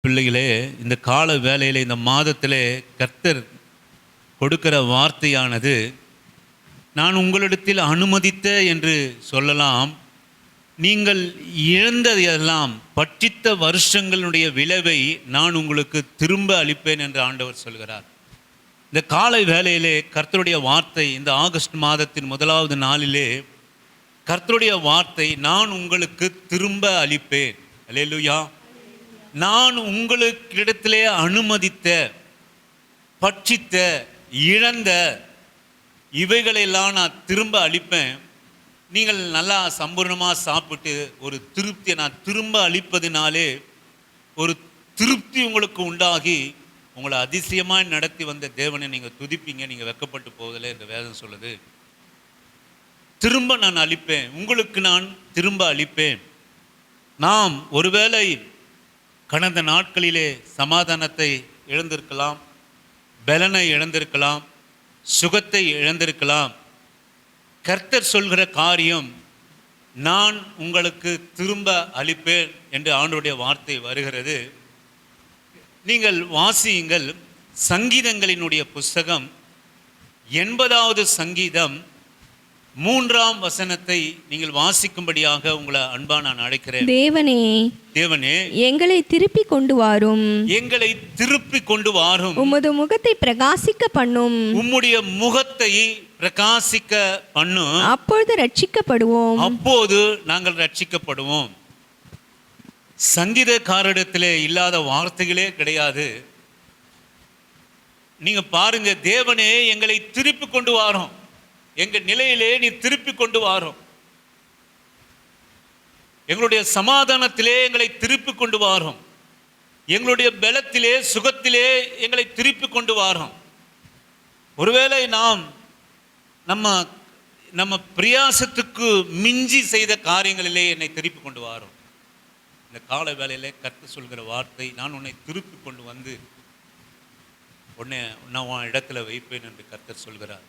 பிள்ளைகளே, இந்த கால வேளையில் இந்த மாதத்திலே கர்த்தர் கொடுக்கிற வார்த்தையானது நான் உங்களிடத்தில் அனுமதித்த என்று சொல்லலாம். நீங்கள் இழந்ததையெல்லாம் பட்சித்த வருஷங்களுடைய விளைவை நான் உங்களுக்கு திரும்ப அளிப்பேன் என்று ஆண்டவர் சொல்கிறார். இந்த காலை வேளையிலே கர்த்தருடைய வார்த்தை, இந்த ஆகஸ்ட் மாதத்தின் முதலாவது நாளிலே கர்த்தருடைய வார்த்தை, நான் உங்களுக்கு திரும்ப அளிப்பேன். அல்லேலூயா. நான் உங்களுக்கிடத்திலே அனுமதித்த, பட்சித்த, இழந்த இவைகளெல்லாம் நான் திரும்ப அளிப்பேன். நீங்கள் நல்லா சம்பூர்ணமாக சாப்பிட்டு ஒரு திருப்தியை நான் திரும்ப அளிப்பதினாலே ஒரு திருப்தி உங்களுக்கு உண்டாகி உங்களை அதிசயமாக நடத்தி வந்த தேவனை நீங்கள் துதிப்பீங்க. நீங்கள் வெக்கப்பட்டு போவதில்லை என்று வேதம் சொல்லுது. திரும்ப நான் அளிப்பேன், உங்களுக்கு நான் திரும்ப அளிப்பேன். நாம் ஒருவேளை கடந்த நாட்களிலே சமாதானத்தை இழந்திருக்கலாம், பலனை இழந்திருக்கலாம், சுகத்தை இழந்திருக்கலாம். கர்த்தர் சொல்கிற காரியம், நான் உங்களுக்கு திரும்ப அளிப்பேன் என்று ஆண்டவருடைய வார்த்தை வருகிறது. நீங்கள் வாசியுங்கள். சங்கீதங்களினுடைய புஸ்தகம் 80வது சங்கீதம் 3ஆம் வசனத்தை நீங்கள் வாசிக்கும்படியாக உங்களை அன்பா நான் அழைக்கிறேன். தேவனே, எங்களை திருப்பி கொண்டு வாரும், எங்களை திருப்பி கொண்டு வாரும். உமது முகத்தை பிரகாசிக்க பண்ணும், உம்முடைய முகத்தை பிரகாசிக்க பண்ணும். அப்பொழுது ரட்சிக்கப்படுவோம், அப்போது நாங்கள் ரட்சிக்கப்படுவோம். சங்கீதக்காரரிடத்திலே இல்லாத வார்த்தைகளே கிடையாது. நீங்க பாருங்க, தேவனே எங்களை திருப்பி கொண்டு வாரும், எங்கள் நிலையிலே நீ திருப்பி கொண்டு வாரும், எங்களுடைய சமாதானத்திலே எங்களை திருப்பி கொண்டு வாரும், எங்களுடைய பலத்திலே சுகத்திலே எங்களை திருப்பி கொண்டு வாரும். ஒருவேளை நாம் நம்ம பிரயாசத்துக்கு மிஞ்சி செய்த காரியங்களிலே என்னை திருப்பி கொண்டு வாரும். இந்த கால வேளையிலே கர்த்தர் சொல்கிற வார்த்தை, நான் உன்னை திருப்பி கொண்டு வந்து நான் உன் இடத்துல வைப்பேன் என்று கர்த்தர் சொல்கிறார்.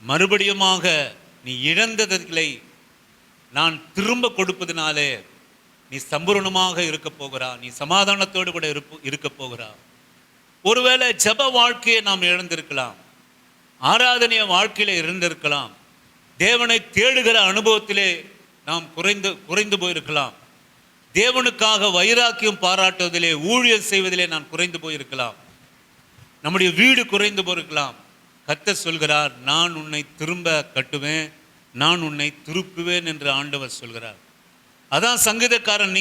மறுபடியுமாக நீ இழந்ததை நான் திரும்ப கொடுப்பதினாலே நீ சம்பூர்ணமாக இருக்க போகிறா, நீ சமாதானத்தோடு கூட இருக்க போகிறா. ஒருவேளை ஜெப வாழ்க்கையை நாம் இழந்திருக்கலாம், ஆராதனைய வாழ்க்கையில இருந்திருக்கலாம், தேவனை தேடுகிற அனுபவத்திலே நாம் குறைந்து போயிருக்கலாம், தேவனுக்காக வைராக்கியம் பாராட்டுவதிலே, ஊழியர் செய்வதிலே நான் குறைந்து போயிருக்கலாம், நம்முடைய வீடு குறைந்து போயிருக்கலாம். கர்த்தர் சொல்கிறார், நான் உன்னை திரும்ப கட்டுவேன், நான் உன்னை திருப்புவேன் என்று ஆண்டவர் சொல்கிறார். அதான் சங்கீதக்காரன்.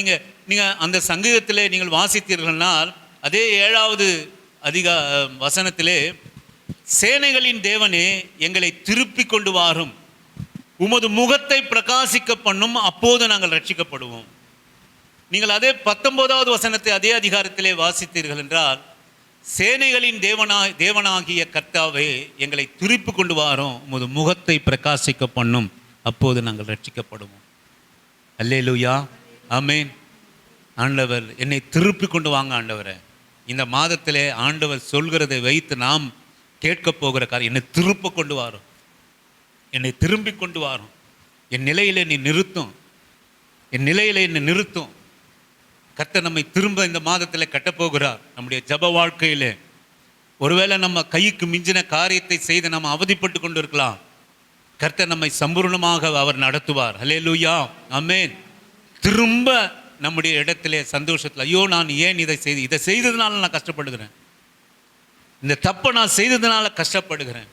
நீங்க அந்த சங்கீதத்திலே நீங்கள் வாசித்தீர்கள்னால் அதே 7வது வசனத்திலே, சேனைகளின் தேவனே எங்களை திருப்பி கொண்டு வாரும், உமது முகத்தை பிரகாசிக்க பண்ணும், அப்போது நாங்கள் ரட்சிக்கப்படுவோம். நீங்கள் அதே 19வது வசனத்தை அதே அதிகாரத்திலே வாசித்தீர்கள் என்றால், சேனைகளின் தேவனாகிய கர்த்தாவே எங்களை திருப்பி கொண்டு வாரும், உமது முகத்தை பிரகாசிக்க பண்ணும், அப்போது நாங்கள் ரட்சிக்கப்படுவோம். அல்லேலூயா, ஆமென். ஆண்டவர் என்னை திருப்பி கொண்டு வாங்க ஆண்டவரே. இந்த மாதத்திலே ஆண்டவர் சொல்கிறதை வைத்து நாம் கேட்க போகிற காரியம், என்னை திருப்ப கொண்டு வாரும், என்னை திரும்பி கொண்டு வாரும், என் நிலையிலே நீ நிறுத்தும், என் நிலையிலே என்னை நிறுத்தும். கர்த்தர் நம்மை திரும்ப இந்த மாதத்தில் கட்டப்போகிறார். நம்முடைய ஜப வாழ்க்கையிலே ஒருவேளை நம்ம கைக்கு மிஞ்சின காரியத்தை செய்து நம்ம அவதிப்பட்டு கொண்டு இருக்கலாம். கர்த்தர் நம்மை சம்பூர்ணமாக அவர் நடத்துவார். அல்லேலூயா, ஆமென். திரும்ப நம்முடைய இடத்திலே சந்தோஷத்தில், ஐயோ நான் ஏன் இதை செய்ததுனால நான் கஷ்டப்படுகிறேன், இந்த தப்பை நான் செய்ததுனால கஷ்டப்படுகிறேன்,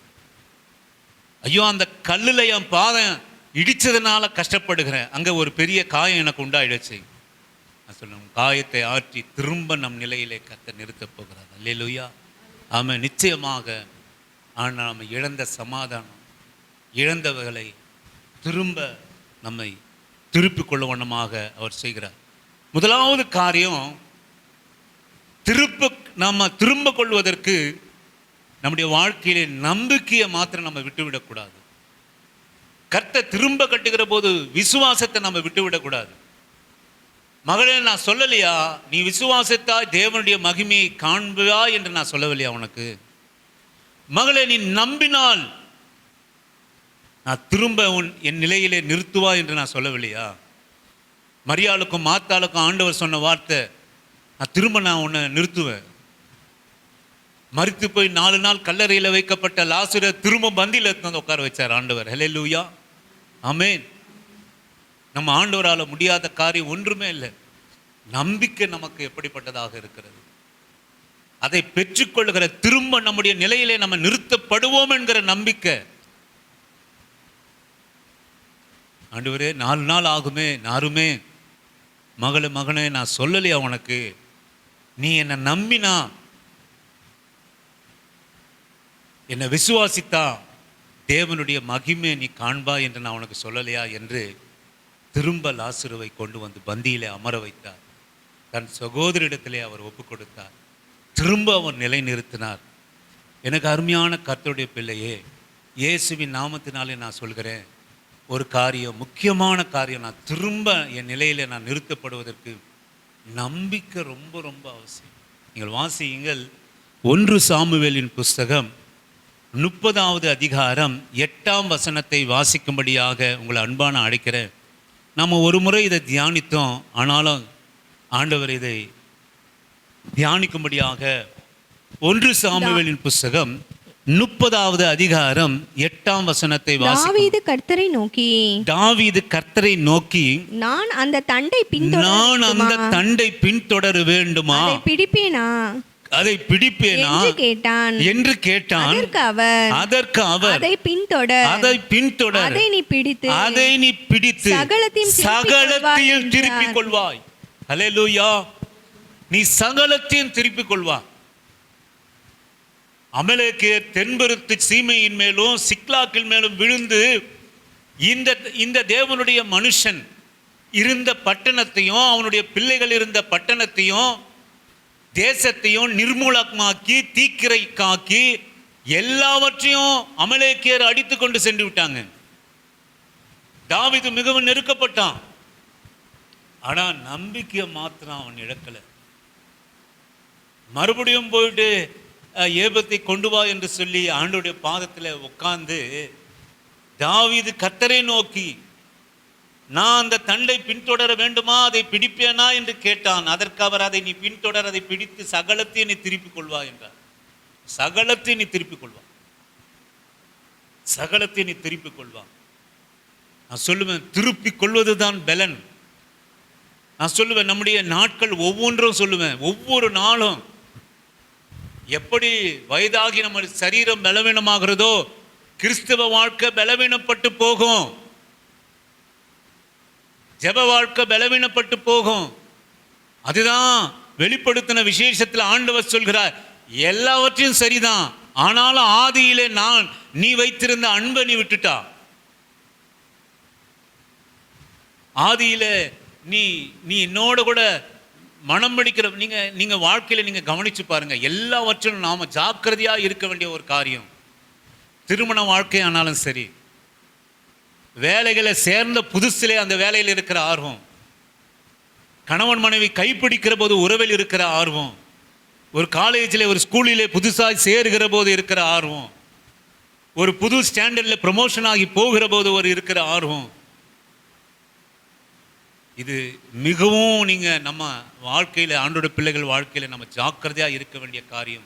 ஐயோ அந்த கல்லில் என் பாதம் இடித்ததுனால கஷ்டப்படுகிறேன், அங்கே ஒரு பெரிய காயம் எனக்கு உண்டாயிடுச்சு. சொல்லும் காயத்தை ஆற்றி திரும்ப நம் நிலையிலே கர்த்தர் நிறுத்தப் போகிறார். அல்லேலூயா, ஆமென். நிச்சயமாக. ஆனால் நம்ம இழந்த சமாதானம், இழந்தவர்களை திரும்ப நம்மை திருப்பிக் கொள்ள வண்ணமாக அவர் செய்கிறார். முதலாவது காரியம், நம்ம திரும்ப கொள்வதற்கு நம்முடைய வாழ்க்கையிலே நம்பிக்கையை மாத்திரம் நம்ம விட்டுவிடக்கூடாது. கர்த்தர் திரும்ப கட்டுகிற போது விசுவாசத்தை நம்ம விட்டுவிடக்கூடாது. மகளே, நான் சொல்லலையா நீ விசுவாசத்தாய் தேவனுடைய மகிமையை காண்பா என்று நான் சொல்லவில்லையா உனக்கு? மகளே, நீ நம்பினால் நான் திரும்ப என் நிலையிலே நிறுத்துவா என்று நான் சொல்லவில்லையா? மரியாளுக்கும் மாத்தாளுக்கும் ஆண்டவர் சொன்ன வார்த்தை, நான் உன்னை நிறுத்துவேன். மரித்து போய் 4 நாள் கல்லறையில் வைக்கப்பட்ட லாசரை திரும்ப பந்தியில் எடுத்து உட்கார வச்சார் ஆண்டவர். ஹல்லேலூயா, ஆமென். நம்ம ஆண்டவரால் முடியாத காரியம் ஒன்றுமே இல்லை. நம்பிக்கை நமக்கு எப்படிப்பட்டதாக இருக்கிறது, அதை பெற்றுக்கொள்கிற திரும்ப நம்முடைய நிலையிலே நம்ம நிறுத்தப்படுவோம் என்கிற நம்பிக்கை. ஆண்டவரே 4 நாள் ஆகுமே, யாருமே மகனே நான் சொல்லலையா உனக்கு, நீ என்னை நம்பினா, என்னை விசுவாசித்தா தேவனுடைய மகிமை நீ காண்பா என்று நான் உனக்கு சொல்லலையா என்று திரும்ப லாசருவை கொண்டு வந்து பந்தியிலே அமர வைத்தார். தன் சகோதரிடத்திலே அவர் ஒப்பு கொடுத்தார். திரும்ப அவர் நிலை நிறுத்தினார். எனக்கு அருமையான கர்த்தருடைய பிள்ளையே, இயேசுவின் நாமத்தினாலே நான் சொல்கிறேன், ஒரு காரியம், முக்கியமான காரியம், நான் திரும்ப என் நிலையில நான் நிறுத்தப்படுவதற்கு நம்பிக்கை ரொம்ப ரொம்ப அவசியம். நீங்கள் வாசியுங்கள் 1 சாமுவேலின் புஸ்தகம் 30வது அதிகாரம் 8ஆம் வசனத்தை வாசிக்கும்படியாக உங்களை அன்பான அழைக்கிறேன். நம்ம ஒரு முறை இதை தியானித்தோம், ஆனாலும் ஆண்டவர் இதை தியானிக்கும்படியாக 1 சாமுவேலின் புஸ்தகம் 30வது அதிகாரம் 8ஆம் வசனத்தை தாவீது கர்த்தரை நோக்கி நான் அந்த தண்டை பின்தொடர வேண்டுமா, அதை பிடிப்பேனா என்று கேட்டான். அதற்கு அவர் அதை பின்தொடர், அதை நீ பிடித்து சகலத்தையும் திருப்பிக் கொள்வாய். ஹல்லேலூயா, நீ சகலத்தையும் திருப்பிக் கொள்வாய். அமலேக்கியர் தென்பெருத்து சீமையின் மேலும் சிக்லாக்கின் மேலும் விழுந்து இந்த தேவனுடைய மனுஷன் இருந்த பட்டணத்தையும் அவனுடைய பிள்ளைகள் இருந்த பட்டணத்தையும் தேசத்தையும் நிர்மூலமாக்கி தீக்கிரைக்காக்கி எல்லாவற்றையும் அமலேக்கியர் அடித்து கொண்டு சென்று விட்டாங்க. தாவீது மிகவும் நெருக்கப்பட்டான். ஆனா நம்பிக்கையை மாத்திரம் அவன் இழக்கல. மறுபடியும் போயிட்டு ஏபத்தை கொண்டு வா என்று சொல்லி ஆண்டவருடைய பாதத்தில் உட்கார்ந்து தாவீது கர்த்தரை நோக்கி நான் அந்த தண்டை பின்தொடர வேண்டுமா, அதை பிடிப்பேனா என்று கேட்டான். அதற்கு அவர் அதை நீ பின்தொடர், அதை பிடித்து சகலத்தையும் நீ திருப்பிக் கொள்வா என்றார். சகலத்தையும் நீ திருப்பிக் கொள்வா, சகலத்தையும் நீ திருப்பிக் கொள்வா. நான் சொல்லுவேன், திருப்பிக் கொள்வதுதான் பலன். நான் சொல்லுவேன், நம்முடைய நாட்கள் ஒவ்வொன்றும் சொல்லுவேன், ஒவ்வொரு நாளும் எப்படி வயதாகி நம்ம சரீரம் பலவீனமாகிறதோ கிறிஸ்தவ வாழ்க்கை பலவீனப்பட்டு போகும், ஜெப வாழ்க்கை பலவீனப்பட்டு போகும். அதுதான் வெளிப்படுத்தின விசேஷத்தில் ஆண்டவர் சொல்கிறார், எல்லாவற்றையும் சரிதான், ஆனாலும் ஆதியிலே நீ வைத்திருந்த அன்பை நீ விட்டுட்டா. ஆதியில நீ என்னோட கூட மனம் பிடிக்கிற நீங்க வாழ்க்கையில நீங்க கவனிச்சு பாருங்க, எல்லாவற்றிலும் நாம ஜாக்கிரதையா இருக்க வேண்டிய ஒரு காரியம். திருமண வாழ்க்கை ஆனாலும் சரி, வேலைகளை சேர்ந்த புதுசிலே அந்த வேலையில் இருக்கிற ஆர்வம், கணவன் மனைவி கைப்பிடிக்கிற போது உறவில் இருக்கிற ஆர்வம், ஒரு காலேஜில் ஒரு ஸ்கூலிலே புதுசாக சேருகிற போது இருக்கிற ஆர்வம், ஒரு புது ஸ்டாண்டர்டில் ப்ரமோஷன் ஆகி போகிற போது ஒரு இருக்கிற ஆர்வம், இது மிகவும் நீங்கள் நம்ம வாழ்க்கையில் ஆண்டோட பிள்ளைகள் வாழ்க்கையில் நம்ம ஜாக்கிரதையாக இருக்க வேண்டிய காரியம்.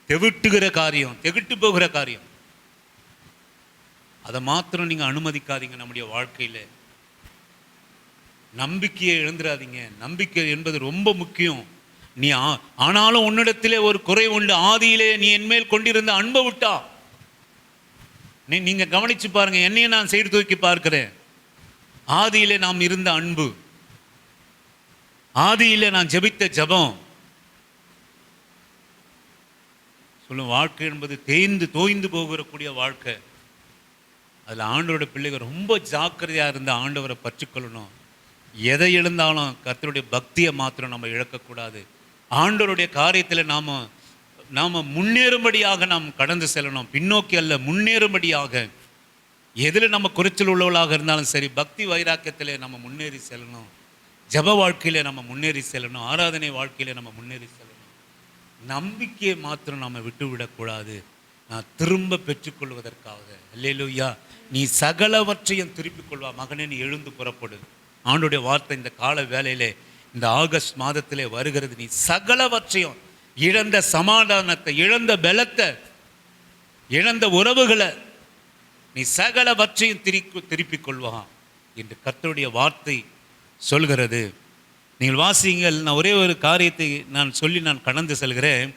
தெவிட்டுகிற காரியம், தெவிட்டு போகிற காரியம், அதை மாத்திரம் நீங்கள் அனுமதிக்காதீங்க. நம்முடைய வாழ்க்கையில் நம்பிக்கையை இழந்துடாதீங்க. நம்பிக்கை என்பது ரொம்ப முக்கியம். நீ ஆனாலும் உன்னிடத்திலே ஒரு குறை உண்டு, ஆதியிலே நீ என்மேல் கொண்டிருந்த அன்பை விட்டா. நீங்க கவனிச்சு பாருங்க, என்னையும் நான் செய்து தூக்கி பார்க்கிறேன். ஆதியிலே நாம் இருந்த அன்பு, ஆதியிலே நான் ஜெபித்த ஜெபம், சொல்லும் வாழ்க்கை என்பது தோய்ந்து போகக்கூடிய வாழ்க்கை. அதில் ஆண்டவரோட பிள்ளைகள் ரொம்ப ஜாக்கிரதையாக இருந்த ஆண்டவரை பற்றிக்கொள்ளணும். எதை எழுந்தாலும் கர்த்தருடைய பக்தியை மாத்திரம் நம்ம இழக்கக்கூடாது. ஆண்டவருடைய காரியத்தில் நாம் முன்னேறும்படியாக நாம் கடந்து செல்லணும், பின்னோக்கி அல்ல, முன்னேறும்படியாக. எதில் நம்ம குறைச்சல் உள்ளவளாக இருந்தாலும் சரி, பக்தி வைராக்கியத்தில் நம்ம முன்னேறி செல்லணும், ஜப வாழ்க்கையில் நம்ம முன்னேறி செல்லணும், ஆராதனை வாழ்க்கையில் நம்ம முன்னேறி செல்லணும். நம்பிக்கையை மாத்திரம் நம்ம விட்டுவிடக்கூடாது. நான் திரும்ப பெற்றுக்கொள்வதற்காக. அல்லேலூயா, நீ சகலவற்றையும் திருப்பிக் கொள்வா. மகனே, நீ எழுந்து புறப்படு. ஆண்டுடைய வார்த்தை இந்த கால வேளையிலே இந்த ஆகஸ்ட் மாதத்திலே வருகிறது. நீ சகலவற்றையும், இழந்த சமாதானத்தை, இழந்த பலத்தை, இழந்த உறவுகளை நீ சகலவற்றையும் திருப்பிக் கொள்வான் என்று கர்த்தருடைய வார்த்தை சொல்கிறது. நீங்கள் வாசியுங்கள். நான் ஒரே ஒரு காரியத்தை நான் சொல்லி நான் கடந்து செல்கிறேன்.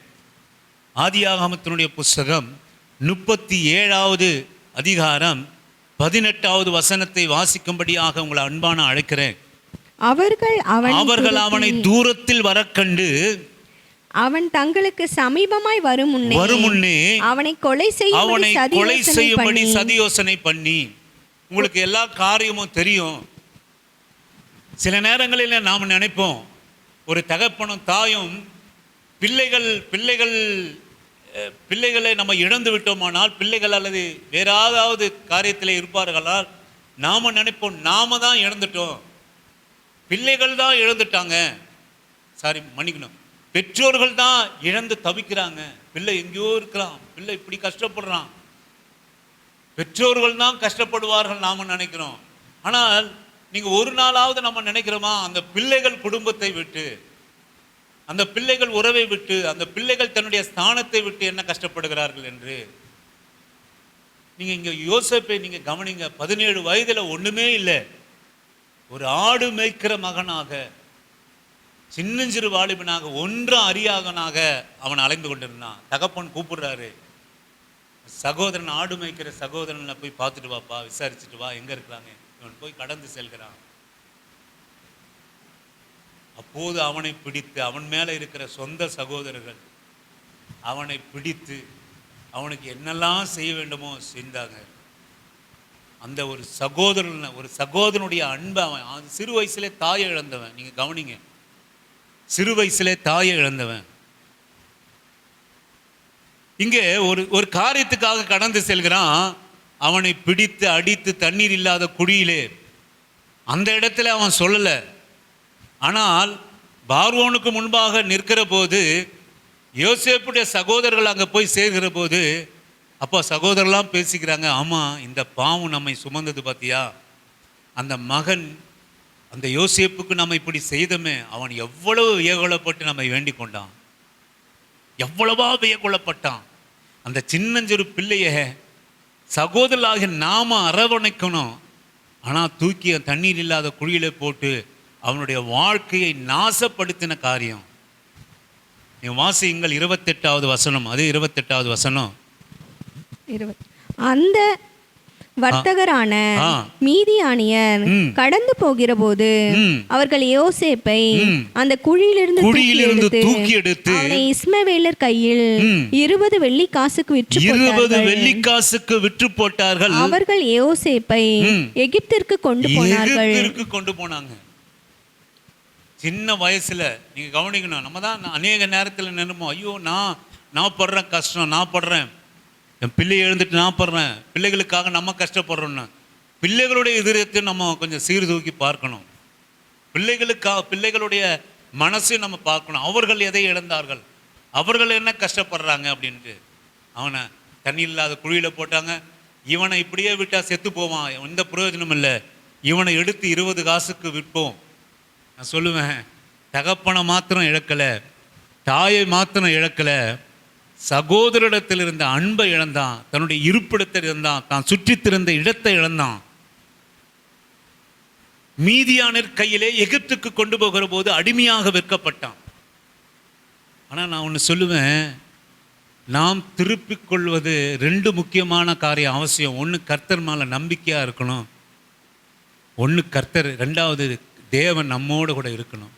ஆதியாகமத்தினுடைய புஸ்தகம் 37வது அதிகாரம் 18வது வசனத்தை வாசிக்கும்படியாக உங்களை அன்பான அழைக்கிறேன். அவர்கள் அவனை தூரத்தில் வரக்கண்டு அவன் தங்களுக்கு சமீபமாய் வரும் முன்னே அவனை கொலை செய்யும்படி சதியோசனை பண்ணி. உங்களுக்கு எல்லா காரியமும் தெரியும். சில நேரங்களில் நாம் நினைப்போம், ஒரு தகப்பனும் தாயும் பிள்ளைகளை நம்ம இழந்து விட்டோமானால், பிள்ளைகள் அல்லது வேற ஏதாவது காரியத்தில் இருப்பார்களால் நாம் நினைப்போம் நாம தான் இழந்துட்டோம், பிள்ளைகள் தான் இழந்துட்டாங்க, மன்னிக்கணும், பெற்றோர்கள் தான் இழந்து தவிக்கிறாங்க, பிள்ளை எங்கேயோ இருக்கிறான், பிள்ளை இப்படி கஷ்டப்படுறான், பெற்றோர்கள் தான் கஷ்டப்படுவார்கள் நாம நினைக்கிறோம். ஆனால் நீங்க ஒரு நாளாவது நம்ம நினைக்கிறோமா, அந்த பிள்ளைகள் குடும்பத்தை விட்டு, அந்த பிள்ளைகள் உறவை விட்டு, அந்த பிள்ளைகள் தன்னுடைய ஸ்தானத்தை விட்டு என்ன கஷ்டப்படுகிறார்கள் என்று? நீங்க இங்க யோசேப்பை நீங்க கவனிங்க. 17 வயதுல ஒண்ணுமே இல்லை, ஒரு ஆடு மேய்க்கிற மகனாக, சின்னஞ்சிறு வாலிபனாக, ஒன்றும் அறியாதவனாக அவன் அலைந்து கொண்டிருந்தான். தகப்பன் கூப்பிடுறாரு, சகோதரன், ஆடு மேய்க்கிற சகோதரனை போய் பார்த்துட்டு வாப்பா, விசாரிச்சுட்டு வா, எங்க இருக்கிறாங்க. இவன் போய் கடந்து செல்கிறான். அப்போது அவனை பிடித்து, அவன் மேல இருக்கிற சொந்த சகோதரர்கள் அவனை பிடித்து அவனுக்கு என்னெல்லாம் செய்ய வேண்டுமோ செஞ்சாங்க. அந்த ஒரு சகோதரனுடைய அன்பை அவன் சிறு வயசுலே தாயை இழந்தவன். நீங்க கவனிங்க, சிறு வயசுலே தாயை இழந்தவன் இங்கே ஒரு காரியத்துக்காக கடந்து செல்கிறான். அவனை பிடித்து அடித்து தண்ணீர் இல்லாத குழியிலே, அந்த இடத்துல அவன் சொல்லல. ஆனால் பார்வோனுக்கு முன்பாக நிற்கிற போது, யோசேப்புடைய சகோதரர்கள் அங்கே போய் சேர்கிற போது, அப்போ சகோதரர்லாம் பேசிக்கிறாங்க, ஆமாம் இந்த பாவம் நம்மை சுமந்தது பார்த்தியா, அந்த மகன் அந்த யோசேப்புக்கு நம்ம இப்படி செய்தமே, அவன் எவ்வளவு வியகொள்ளப்பட்டு நம்மை வேண்டிக் கொண்டான், எவ்வளவா வியகொள்ளப்பட்டான். அந்த சின்னஞ்சிறு பிள்ளைய சகோதரர்களாக நாம அரவணைக்கணும். ஆனால் தூக்கிய தண்ணீர் இல்லாத குழியில போட்டு அவனுடைய வாழ்க்கையை நாசப்படுத்தின காரியம். நீ வாசியுங்கள் 28வது வசனம். அது 28வது வசனம். அந்த வர்த்தகரான மீதியானியர் கடந்து போகிற போது அவர்கள் யோசேப்பை அந்த குழியிலிருந்து தூக்கி எடுத்து அவனை இஸ்மவேலர் கையில் 20 வெள்ளிக்காசுக்கு விற்று போட்டார்கள். அவர்கள் யோசேப்பை எகிப்திற்கு கொண்டு போனாங்க. சின்ன வயசுல நீங்க கவனிக்கணும். நம்ம தான் அநேக நேரத்தில் நினைப்போம், ஐயோ நான் படுறேன் கஷ்டம், நான் படுறேன், என் பிள்ளையை எழுந்துட்டு நான் படுறேன், பிள்ளைகளுக்காக நம்ம கஷ்டப்படுறோன்னு. பிள்ளைகளுடைய இதயத்தையும் நம்ம கொஞ்சம் சீர்தூக்கி பார்க்கணும். பிள்ளைகளுடைய மனசையும் நம்ம பார்க்கணும். அவர்கள் எதை இழந்தார்கள், அவர்கள் என்ன கஷ்டப்படுறாங்க அப்படின்ட்டு. அவனை தண்ணி இல்லாத குழியில் போட்டாங்க. இவனை இப்படியே விட்டால் செத்து போவான், எந்த பிரயோஜனம் இல்லை, இவனை எடுத்து 20 காசுக்கு விற்போம். நான் சொல்லுவேன், தகப்பனை மாத்திரம் இழக்கலை, தாயை மாத்திரம் இழக்கலை, சகோதரிடத்தில் இருந்த அன்பை இழந்தான், தன்னுடைய இருப்பிடத்தில் இருந்தான், தான் சுற்றித்திருந்த இடத்தை இழந்தான். மீதியானர் கையிலே எகிப்துக்கு கொண்டு போகிற போது அடிமையாக விற்கப்பட்டான். ஆனால் நான் ஒன்று சொல்லுவேன், நாம் திருப்பிக் கொள்வது 2 முக்கியமான காரியம் அவசியம். ஒன்று கர்த்தர் மேலே நம்பிக்கையாக இருக்கணும், ஒன்று கர்த்தர், 2வது தேவன் நம்மோடு கூட இருக்கணும்.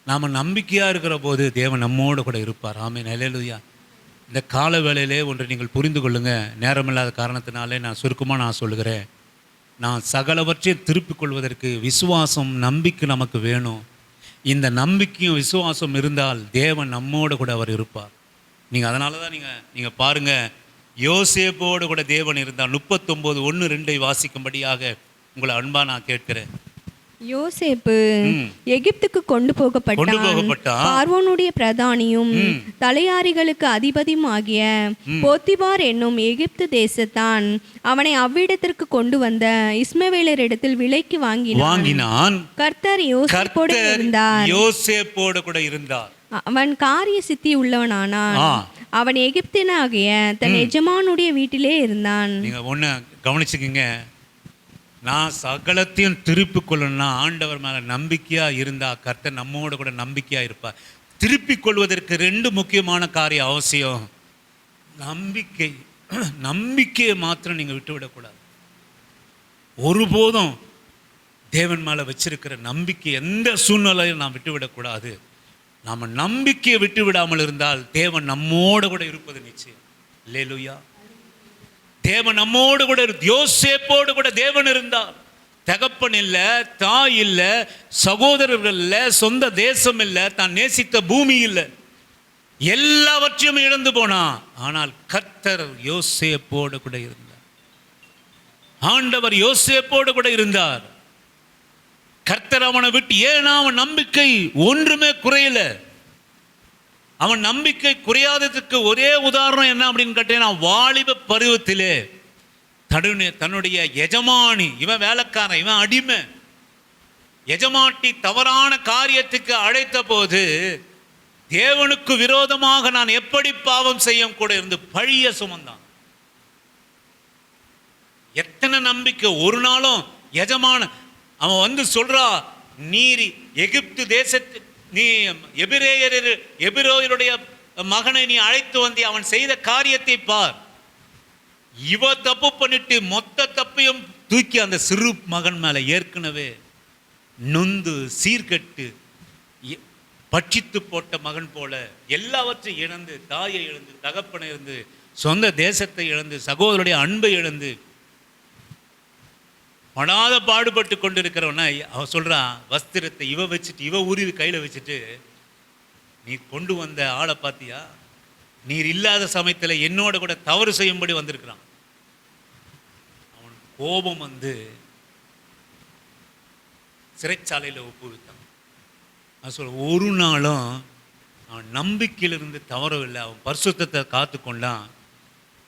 நாம் நம்பிக்கையாக இருக்கிற போது தேவன் நம்மோடு கூட இருப்பார். ஆமென், அல்லேலூயா. இந்த கால வேளையிலே ஒன்று நீங்கள் புரிந்து கொள்ளுங்க. நேரமில்லாத காரணத்தினாலே நான் சுருக்கமாக சொல்லுகிறேன். நான் சகலவற்றையும் திருப்பிக் கொள்வதற்கு விசுவாசம், நம்பிக்கை நமக்கு வேணும். இந்த நம்பிக்கையும் விசுவாசம் இருந்தால் தேவன் நம்மோடு கூட அவர் இருப்பார். நீங்கள் அதனால தான் நீங்கள் பாருங்கள், யோசேப்போடு கூட தேவன் இருந்தால். 39:1-2 வாசிக்கும்படியாக உங்களை அன்பாக நான் கேட்கிறேன். யோசேப்பு ம். எகிப்துக்கு கொண்டு போகப்பட்டான். போகப்பட்டான். பார்வோனுடைய பிரதானியும் தலையாரிகளுக்கு அதிபதியும் ஆகிய போத்திபார் என்னும் எகிப்து தேசத்தான் அவனை அவ்விடத்திற்கு கொண்டு வந்த இஸ்மவேலரிடத்தில் விலைக்கு வாங்கினான். கர்த்தர் யோசேப்போடு இருந்தார். யோசேப்போடு கூட இருந்தார். அவன் காரிய சித்தி உள்ளவனானான். அவன் எகிப்தியனாகிய தன் எஜமானுடைய வீட்டிலே இருந்தான். நீங்க ஒண்ணு கவனிச்சுக்கீங்க, நான் சகலத்தையும் திருப்பி கொள்ளணும்னா ஆண்டவர் மேல நம்பிக்கையா இருந்தா கர்த்தர் நம்மோட கூட நம்பிக்கையா இருப்பார். திருப்பி கொள்வதற்கு 2 முக்கியமான காரியம் அவசியம். நம்பிக்கை. நம்பிக்கையை மாத்திரம் நீங்க விட்டுவிடக்கூடாது. ஒருபோதும் தேவன் மேல வச்சிருக்கிற நம்பிக்கை எந்த சூழ்நிலையும் நாம் விட்டுவிடக்கூடாது. நாம நம்பிக்கையை விட்டு விடாமல் இருந்தால் தேவன் நம்மோட கூட இருப்பது நிச்சயம். அல்லேலூயா. தேவன் நம்மோடு கூட யோசேப்போடு கூட தேவன் இருந்தார். தகப்பன் இல்ல, தாய் இல்ல, சகோதரர்கள் இல்ல, சொந்த தேசம் இல்ல, தான் நேசித்த பூமி இல்ல, எல்லாவற்றையும் இழந்து போனா. ஆனால் கர்த்தர் யோசேப்போடு கூட இருந்தார். ஆண்டவர் யோசேப்போடு கூட இருந்தார். கர்த்தர் அவனை விட்டு, ஏன்னா அவன் நம்பிக்கை ஒன்றுமே குறையல. அவன் நம்பிக்கை குறையாததுக்கு ஒரே உதாரணம் என்ன அப்படின்னு கேட்டீங்கன்னா, வாலிப பருவத்திலே தன்னுடைய எஜமானி, இவன் வேலைக்காரன், இவன் அடிமை, எஜமாட்டி தவறான காரியத்துக்கு அழைத்த போது தேவனுக்கு விரோதமாக நான் எப்படி பாவம் செய்ய கூட இருந்து பழிய சுமந்தான். எத்தனை நம்பிக்கை. ஒரு நாளும் எஜமான அவன் வந்து சொல்றா, நீர் எகிப்து தேசத்து, நீ எபிரோயருடைய மகனை நீ அழைத்து வந்து அவன் செய்த காரியத்தை பார். இவ தப்பு பண்ணிட்டு மொத்த தப்பையும் தூக்கி அந்த சிறு மகன் மேல ஏற்கனவே நொந்து சீர்கட்டு பட்சித்து போட்ட மகன் போல எல்லாவற்றையும் இழந்து, தாயை இழந்து, தகப்பனை இழந்து, சொந்த தேசத்தை இழந்து, சகோதரருடைய அன்பை இழந்து படாத பாடுபட்டு கொண்டிருக்கிறவன அவன் சொல்றான், வஸ்திரத்தை இவ வச்சுட்டு, இவ உருவி கையில வச்சுட்டு, நீ கொண்டு வந்த ஆளை பார்த்தியா, நீர் இல்லாத சமயத்துல என்னோட கூட தவறு செய்யும்படி வந்திருக்கிறான். அவன் கோபம் வந்து சிறைச்சாலையில ஒப்புவித்தான். நான் சொல்ல, ஒரு நாளும் அவன் நம்பிக்கையிலிருந்து தவறவில்லை. அவன் பரிசுத்தத்தை காத்து கொண்டான்.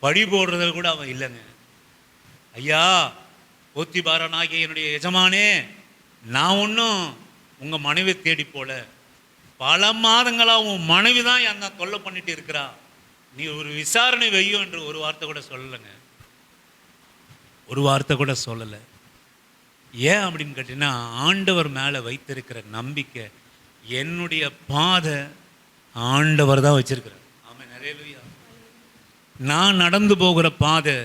பழி போடுறதில் கூட அவன் இல்லைங்க. ஐயா, போத்திபாரனாகிய என்னுடைய எஜமானே, நான் ஒன்றும் உங்க மனைவி தேடி போல, பல மாதங்களா உன் மனைவி தான் என்ன தொல்லை பண்ணிட்டு இருக்கிறா, நீ ஒரு விசாரணை வையும் என்று ஒரு வார்த்தை கூட சொல்லலைங்க. ஒரு வார்த்தை கூட சொல்லலை. ஏன் அப்படின்னு கேட்டீங்கன்னா, ஆண்டவர் மேலே வைத்திருக்கிற நம்பிக்கை, என்னுடைய பாதை ஆண்டவர் தான் வச்சிருக்கிறார். ஆமென், ஹல்லேலூயா. நான் நடந்து போகிற பாதை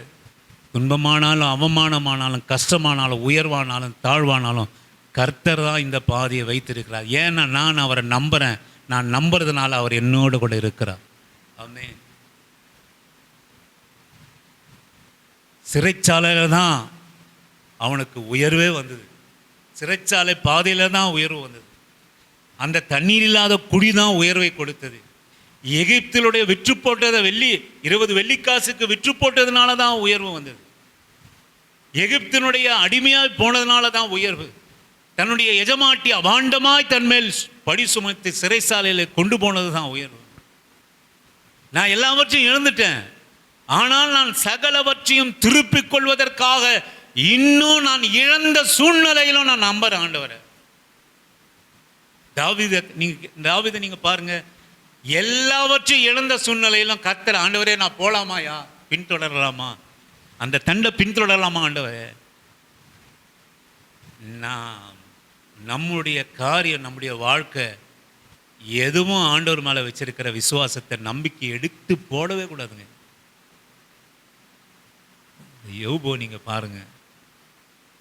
துன்பமானாலும், அவமானமானாலும், கஷ்டமானாலும், உயர்வானாலும், தாழ்வானாலும் கர்த்தர் தான் இந்த பாதையை வைத்திருக்கிறார். ஏன்னா நான் அவரை நம்புறேன். நான் நம்புறதுனால அவர் என்னோட கூட இருக்கிறார். ஆமென். சிறைச்சாலையில தான் அவனுக்கு உயர்வே வந்தது. சிறைச்சாலை பாதையில தான் உயர்வு வந்தது. அந்த தண்ணீர் இல்லாத குடி தான் உயர்வை கொடுத்தது. எகிப்திலுடைய விற்று போட்டதை 20 வெள்ளிக்காசுக்கு விற்று போட்டதுனால தான் உயர்வு வந்தது. எகிப்தினுடைய அடிமையாய் போனதுனால தான் உயர்வு. தன்னுடைய எஜமாட்டி அபாண்டமாய் தன்மேல் படி சுமத்தி சிறைச்சாலையில் கொண்டு போனது தான் உயர்வு. நான் எல்லாவற்றையும் இழந்துட்டேன், ஆனால் நான் சகலவற்றையும் திருப்பிக் கொள்வதற்காக இன்னும் நான் இழந்த சூழ்நிலையிலும் நான் நம்புறேன் ஆண்டவரை. தாவீதை நீங்க பாருங்க, எல்லாவற்றையும் இழந்த சூழ்நிலையிலும் கர்த்தர், ஆண்டவரே நான் போலாமாயா, பின்தொடரலாமா, அந்த தண்டை பின்தொடரலாமா ஆண்டவரே. நான் நம்முடைய காரியம், நம்முடைய வாழ்க்கை எதுவும் ஆண்டவர் மேலே வச்சிருக்கிற விசுவாசத்தை, நம்பிக்கை எடுத்து போடவே கூடாதுங்க. யோபு நீங்க பாருங்க,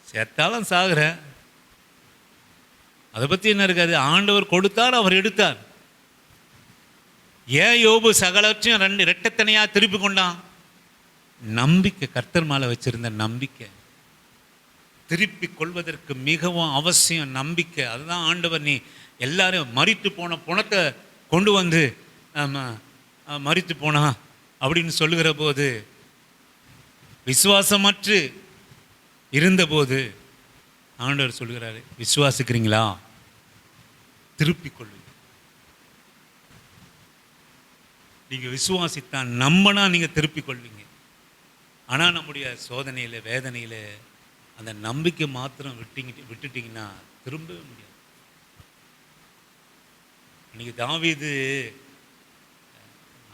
செத்தாலும் சாகுற, அதை பற்றி என்ன இருக்காது. ஆண்டவர் கொடுத்தார், அவர் எடுத்தார். ஏன் யோபு சகலத்தையும் ரெட்டத்தனையா திருப்பி கொண்டான்? நம்பிக்கை, கர்த்தர் மேலே வச்சிருந்த நம்பிக்கை. திருப்பி கொள்வதற்கு மிகவும் அவசியம் நம்பிக்கை. அதுதான் ஆண்டவர், நீ எல்லாரும் மரித்து போன பணத்தை கொண்டு வந்து மரித்து போனா அப்படின்னு சொல்லுகிற போது, விசுவாசமற்று இருந்தபோது ஆண்டவர் சொல்கிறாரு, விசுவாசிக்கிறீங்களா? திருப்பிக் கொள்ளுங்க. நீங்கள் விசுவாசித்தான் நம்பினா நீங்கள் திருப்பிக் கொள்வீங்க. ஆனால் நம்முடைய சோதனையில் வேதனையில் அந்த நம்பிக்கை மாத்திரம் விட்டுட்டிங்கன்னா திரும்பவே முடியாது. இன்னைக்கு தாவீது,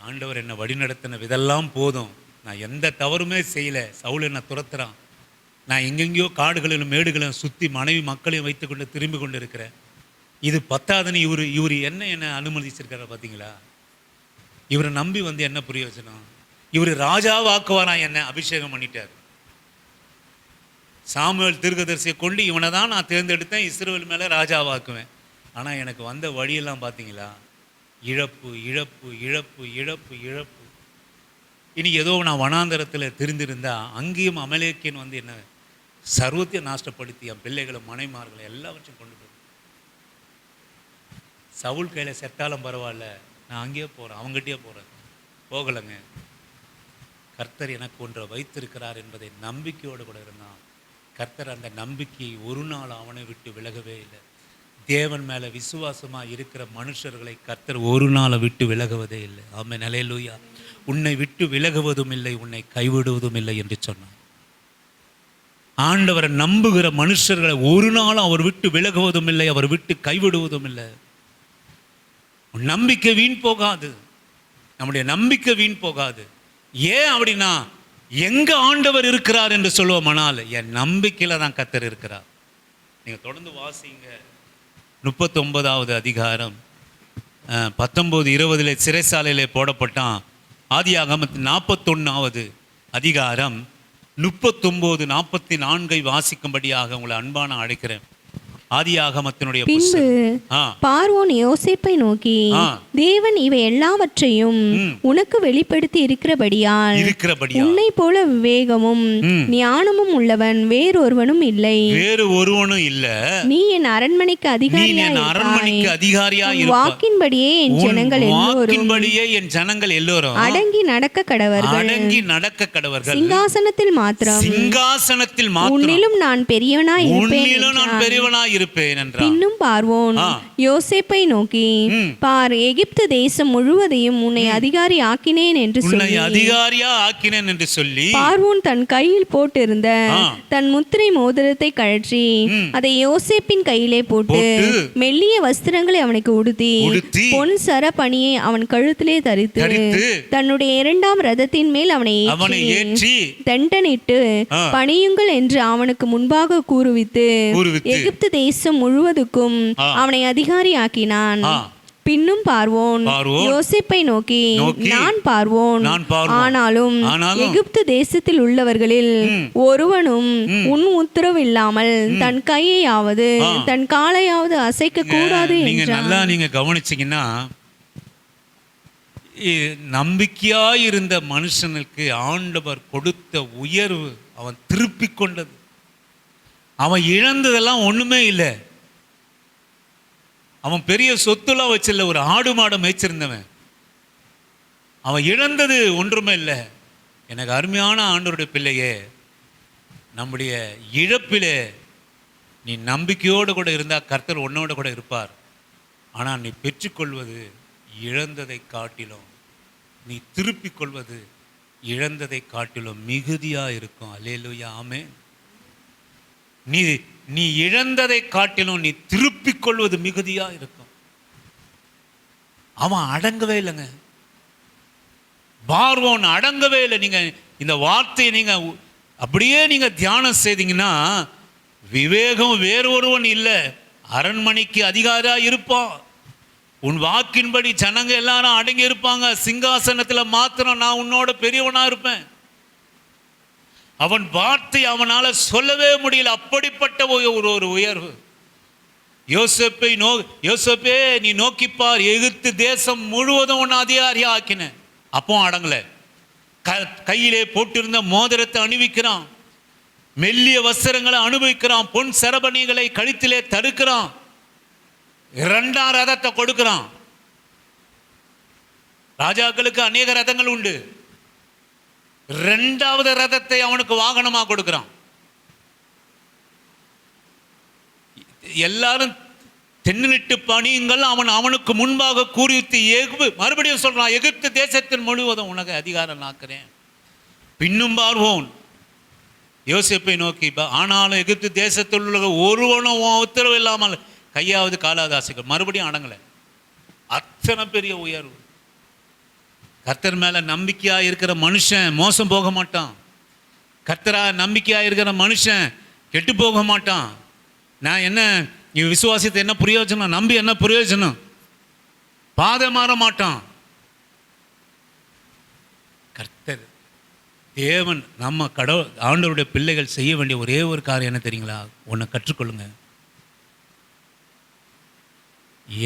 ஆண்டவர் என்னை வழிநடத்தின விதெல்லாம் போதும், நான் எந்த தவறுமே செய்யலை, சவுல் என்னை துரத்துறான், நான் எங்கெங்கேயோ காடுகளிலும் மேடுகளிலும் சுற்றி மனைவி மக்களையும் வைத்துக்கொண்டு திரும்பி கொண்டு இருக்கிறேன், இது பத்தாதுன்னு இவர் என்ன அனுமதிச்சிருக்கார பார்த்தீங்களா? இவரை நம்பி வந்து என்ன பிரயோஜனம்? இவர் ராஜாவாக்குவாரா? என்ன அபிஷேகம் பண்ணிட்டார். சாமுவேல் தீர்க்கதரிசியை கொண்டு இவனை தான் நான் தேர்ந்தெடுத்தேன், இஸ்ரவேல் மேலே ராஜாவாக்குவேன். ஆனால் எனக்கு வந்த வழியெல்லாம் பார்த்தீங்களா? இழப்பு இழப்பு இழப்பு இழப்பு இழப்பு. இனி ஏதோ நான் வனாந்தரத்தில் தெரிந்திருந்தா அங்கேயும் அமலேக்கியன் வந்து என்ன சர்வத்தையும் நாஷ்டப்படுத்தி என் பிள்ளைகளை மனைமார்களை எல்லாவற்றையும் கொண்டு போய் சவுல் கையில் செத்தாலும் பரவாயில்ல, நான் அங்கேயே போகிறேன், அவங்ககிட்டயே போகிறேன். போகலைங்க. கர்த்தர் எனக்கு ஒன்றை வைத்திருக்கிறார் என்பதை நம்பிக்கையோடு கூட இருந்தான். கர்த்தர் அந்த நம்பிக்கையை ஒரு நாள் அவனை விட்டு விலகவே இல்லை. தேவன் மேலே விசுவாசமாக இருக்கிற மனுஷர்களை கர்த்தர் ஒரு நாளை விட்டு விலகுவதே இல்லை. ஆமென், அல்லேலூயா. உன்னை விட்டு விலகுவதும் இல்லை, உன்னை கைவிடுவதும் இல்லை என்று சொன்னான். ஆண்டவரை நம்புகிற மனுஷர்களை ஒரு நாளும் அவர் விட்டு விலகுவதும் இல்லை, அவர் விட்டு கைவிடுவதும் இல்லை. நம்பிக்கை வீண் போகாது, நம்முடைய நம்பிக்கை வீண் போகாது. ஏன் அப்படின்னா, எங்க ஆண்டவர் இருக்கிறார் என்று சொல்லுவோமானால் என் நம்பிக்கையில தான் கர்த்தர் இருக்கிறார். நீங்க தொடர்ந்து வாசிங்க. 39வது அதிகாரம் 19-20 சிறைசாலையிலே போடப்பட்டான். ஆதியாகமம் 41வது அதிகாரம் 39-44 வாசிக்கும்படியாக உங்களை அன்பான அழைக்கிறேன். ஆதியாகமத்தினுடைய பின்பு பார்வோன் யோசேப்பை நோக்கி, தேவன் இவை எல்லாவற்றையும் உனக்கு வெளிப்படுத்தி இருக்கிறபடியால் உன்னை போல விவேகமும் ஞானமும் உள்ளவன் வேறொருவனும் இல்லை. நீ என் அரண்மனைக்கு அதிகாரியா வாக்கின்படியே என் ஜனங்கள் எல்லோரும் அடங்கி நடக்க கடவர்கள். சிங்காசனத்தில் மாத்திரம் உன்னிலும் நான் பெரியவனாய் இருப்பேன். பின்னும் பார்வோன் யோசேப்பை நோக்கி, பார், எகிப்து தேசம் முழுவதையும் உன்னை அதிகாரி ஆக்கினேன் என்று சொல்லி பார்வோன் தன் கையில் போட்டிருந்த தன் முத்திரை மோதிரத்தை கழற்றி அதை யோசேப்பின் கையிலே போட்டு மெல்லிய வஸ்திரங்களை அவனுக்கு உடுத்தி பொன் சர பணியை அவன் கழுத்திலே தரித்து தன்னுடைய 2ஆம் ரதத்தின் மேல் அவனை ஏற்றி தண்டனிட்டு பணியுங்கள் என்று அவனுக்கு முன்பாக கூறுவித்து எகிப்து தேசம் முழுவதுக்கும் அவனை அதிகாரி ஆக்கினான். பின்னும் பார்வோன் யோசேப்பை நோக்கி, நான் பார்வோன், ஆனாலும் எகிப்து தேசத்தில் உள்ளவர்களில் ஒருவனும் உன் உத்தரவு இல்லாமல் தன் கையையாவது தன் காலையாவது அசைக்க கூடாது என்றான். நீங்க கவனிச்சீங்கன்னா, நம்பிக்கையாயிருந்த மனுஷனுக்கு ஆண்டவர் கொடுத்த உயர்வு அவன் திருப்பிக் கொண்டது. அவன் இழந்ததெல்லாம் ஒண்ணுமே இல்லை. அவன் பெரிய சொத்துலாம் வச்சில்ல, ஒரு ஆடு மாடை மேய்ச்சிருந்தவன். அவன் இழந்தது ஒன்றுமே இல்லை. எனக்கு அருமையான ஆண்டவருடைய பிள்ளையே, நம்முடைய இழப்பிலே நீ நம்பிக்கையோடு கூட இருந்தால் கர்த்தர் உன்னோட கூட இருப்பார். ஆனால் நீ பெற்றுக்கொள்வது இழந்ததை காட்டிலும், நீ திருப்பிக் கொள்வது இழந்ததை காட்டிலும் மிகுதியாக இருக்கும். அல்லேலூயா, ஆமென். நீ இழந்ததை காட்டிலும் நீ திருப்பிக் கொள்வது மிகுதியா இருக்கும். அவன் அடங்கவே இல்லைங்க. பார்வோன் அடங்கவே இல்லை. நீங்க இந்த வார்த்தையை நீங்க அப்படியே நீங்க தியானம் செய்தீங்கன்னா, விவேகம் வேறொருவன் இல்லை, அரண்மனைக்கு அதிகாரியா இருப்பான். உன் வாக்கின்படி ஜனங்க எல்லாரும் அடங்கி இருப்பாங்க. சிங்காசனத்துல மாத்திரம் நான் உன்னோட பெரியவனா இருப்பேன். அவன் வார்த்தை அவனால சொல்லவே முடியல. அப்படிப்பட்ட ஒரு உயர்வு. யோசேப்பே, நீ நோக்கிப்பார், எகிப்து தேசம் முழுவதும் உன்னை அதிகாரியா ஆக்கின. அப்போ அடங்கல. கையிலே போட்டிருந்த மோதிரத்தை அணிவிக்கிறான், மெல்லிய வஸ்திரங்களை அனுபவிக்கிறான், பொன் சரபணிகளை கழுத்திலே தடுக்கிறான், 2ஆம் ரதத்தை கொடுக்கிறான். ராஜாக்களுக்கு அநேக ரதங்கள் உண்டு. 2வது ரதத்தை அவனுக்கு வாகனமாக கொடுக்கிறான். எல்லாரும் தென்னிட்டு பணியுங்கள் அவன் அவனுக்கு முன்பாக கூறித்து மறுபடியும் சொல்றான், எகிப்து தேசத்தின் முழுவதும் உனக்கு அதிகாரம் ஆக்குறேன். பின்னும் பார்வோன் யோசேப்பை நோக்கி, ஆனாலும் எகிப்து தேசத்தில் உள்ள ஒருவனும் உத்தரவு இல்லாமல் கையாவது காலாவது ஆசைகள். மறுபடியும் அடங்கலை. அத்தனை பெரிய உயர்வு. கர்த்தர் மேல நம்பிக்கையா இருக்கிற மனுஷன் மோசம் போக மாட்டான். கர்த்தரா நம்பிக்கையா இருக்கிற மனுஷன் கெட்டு போக மாட்டான். நான் என்ன விசுவாசத்தை என்ன பிரயோஜனம், நம்பி என்ன பிரயோஜனம்? பாதை மாற மாட்டான். கர்த்தர் தேவன் நம்ம ஆண்டவருடைய பிள்ளைகள் செய்ய வேண்டிய ஒரே ஒரு காரியம் என்ன தெரியுங்களா? ஒன்றை கற்றுக்கொள்ளுங்க.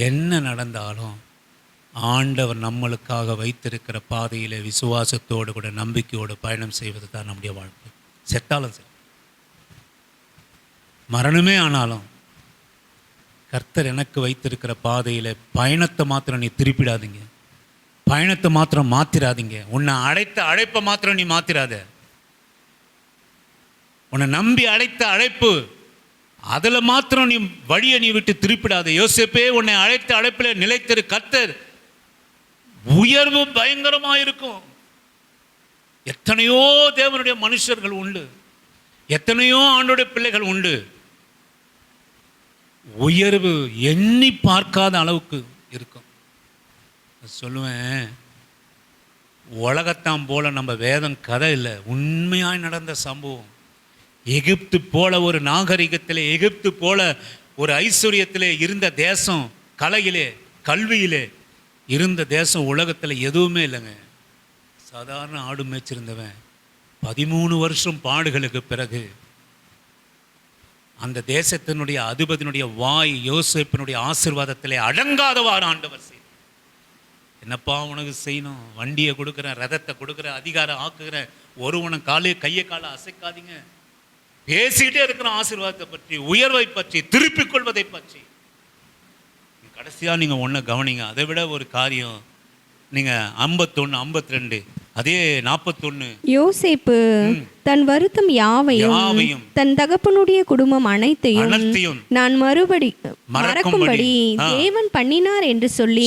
என்ன நடந்தாலும் ஆண்டவர் நம்மளுக்காக வைத்திருக்கிற பாதையில் விசுவாசத்தோடு கூட நம்பிக்கையோடு பயணம் செய்வது தான் நம்முடைய வாழ்க்கை. செத்தாலும் சரி, மரணமே ஆனாலும் கர்த்தர் எனக்கு வைத்திருக்கிற பாதையில் பயணத்தை மாத்திரம் நீ திருப்பிடாதீங்க, பயணத்தை மாத்திரம் மாத்திராதீங்க. உன்னை அழைத்த அழைப்பை மாத்திரம் நீ மாத்திராத. உன்னை நம்பி அழைத்த அழைப்பு, அதில் மாத்திரம் நீ வழியை நீ விட்டு திருப்பிடாத. யோசேப்பே, உன்னை அழைத்த அழைப்பில் நிலைத்திரு. கர்த்தர் உயர்வு பயங்கரமாக இருக்கும். எத்தனையோ தேவனுடைய மனுஷர்கள் உண்டு, எத்தனையோ ஆண்டோடைய பிள்ளைகள் உண்டு. உயர்வு எண்ணி பார்க்காத அளவுக்கு இருக்கும். சொல்லுவேன், உலகத்தாம் போல நம்ம வேதம் கதை இல்லை, உண்மையாய் நடந்த சம்பவம். எகிப்து போல ஒரு நாகரிகத்திலே, எகிப்து போல ஒரு ஐஸ்வர்யத்திலே இருந்த தேசம், கலையிலே கல்வியிலே இருந்த தேசம் உலகத்தில் எதுவுமே இல்லைங்க. சாதாரண ஆடு மேய்ச்சிருந்தவன் 13 வருஷம் பாடுகளுக்கு பிறகு அந்த தேசத்தினுடைய அதிபதியினுடைய வாய் யோசேப்பினுடைய ஆசீர்வாதத்திலே அடங்காதவாறு ஆண்டவர் செய்தார். என்னப்பா உனக்கு செய்யணும்? வண்டியை கொடுக்குறேன், ரதத்தை கொடுக்குறேன், அதிகாரம் ஆக்குகிறேன், ஒருவனை கையை காலை அசைக்காதீங்க. பேசிக்கிட்டே இருக்கிற ஆசீர்வாதத்தை பற்றி, உயர்வை பற்றி, திருப்பிக் கொள்வதை பற்றி. கடைசியாக நீங்கள் ஒன்று கவனிங்க. அதை விட ஒரு காரியம், நீங்கள் 51, 52, அதே 41. யோசேப்பு தன் வருத்தம் யாவையும் தன் தகப்பனுடைய குடும்பம் அனைத்தையும் நான் மறக்கும்படி தேவன் பண்ணினார் என்று சொல்லி